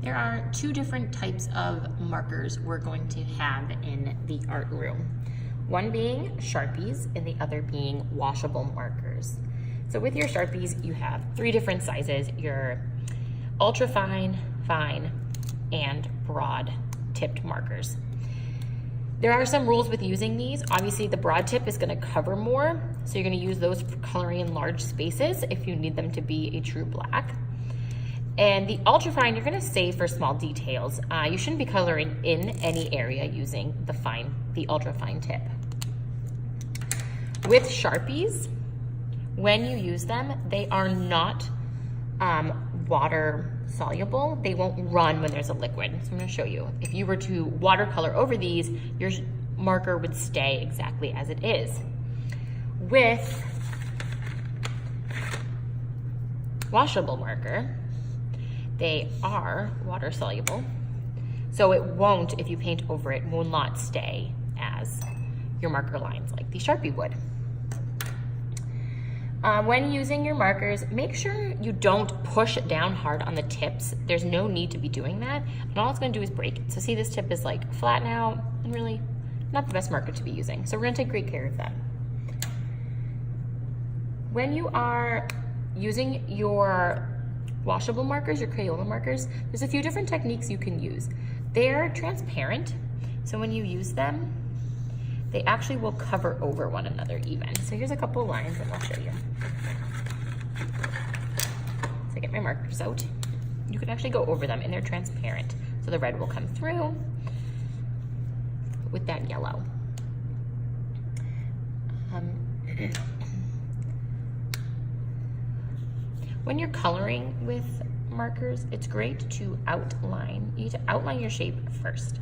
There are two different types of markers we're going to have in the art room. One being Sharpies and the other being washable markers. So with your Sharpies, you have three different sizes, your ultra fine, fine, and broad tipped markers. There are some rules with using these. Obviously the broad tip is gonna cover more, so you're gonna use those for coloring in large spaces if you need them to be a true black. And the ultra fine, you're gonna save for small details. You shouldn't be coloring in any area using the ultra fine tip. With Sharpies, when you use them, they are not water soluble. They won't run when there's a liquid. So I'm gonna show you. If you were to watercolor over these, your marker would stay exactly as it is. With washable marker, they are water soluble. So it won't, if you paint over it, will not stay as your marker lines like the Sharpie would. When using your markers, make sure you don't push down hard on the tips. There's no need to be doing that. And all it's gonna do is break it. So see, this tip is like flat now and really not the best marker to be using. So we're gonna take great care of that. When you are using your washable markers, your Crayola markers, there's a few different techniques you can use. They're transparent, so when you use them, they actually will cover over one another even. So here's a couple lines that I'll show you. So I get my markers out. You can actually go over them and they're transparent. So the red will come through with that yellow. When you're coloring with markers, it's great to outline. You need to outline your shape first.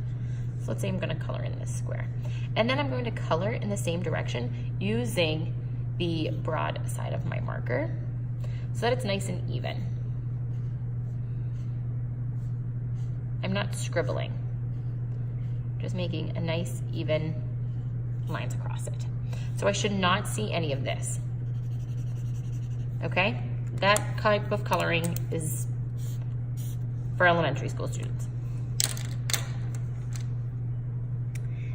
So let's say I'm gonna color in this square. And then I'm going to color in the same direction using the broad side of my marker so that it's nice and even. I'm not scribbling, just making a nice even lines across it. So I should not see any of this, okay? That type of coloring is for elementary school students.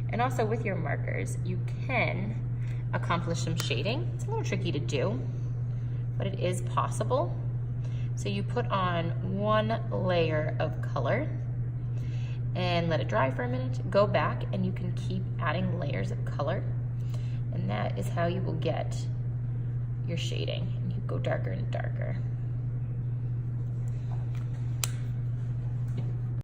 And also with your markers, you can accomplish some shading. It's a little tricky to do, but it is possible. So you put on one layer of color and let it dry for a minute. Go back and you can keep adding layers of color. And that is how you will get your shading. And you go darker and darker.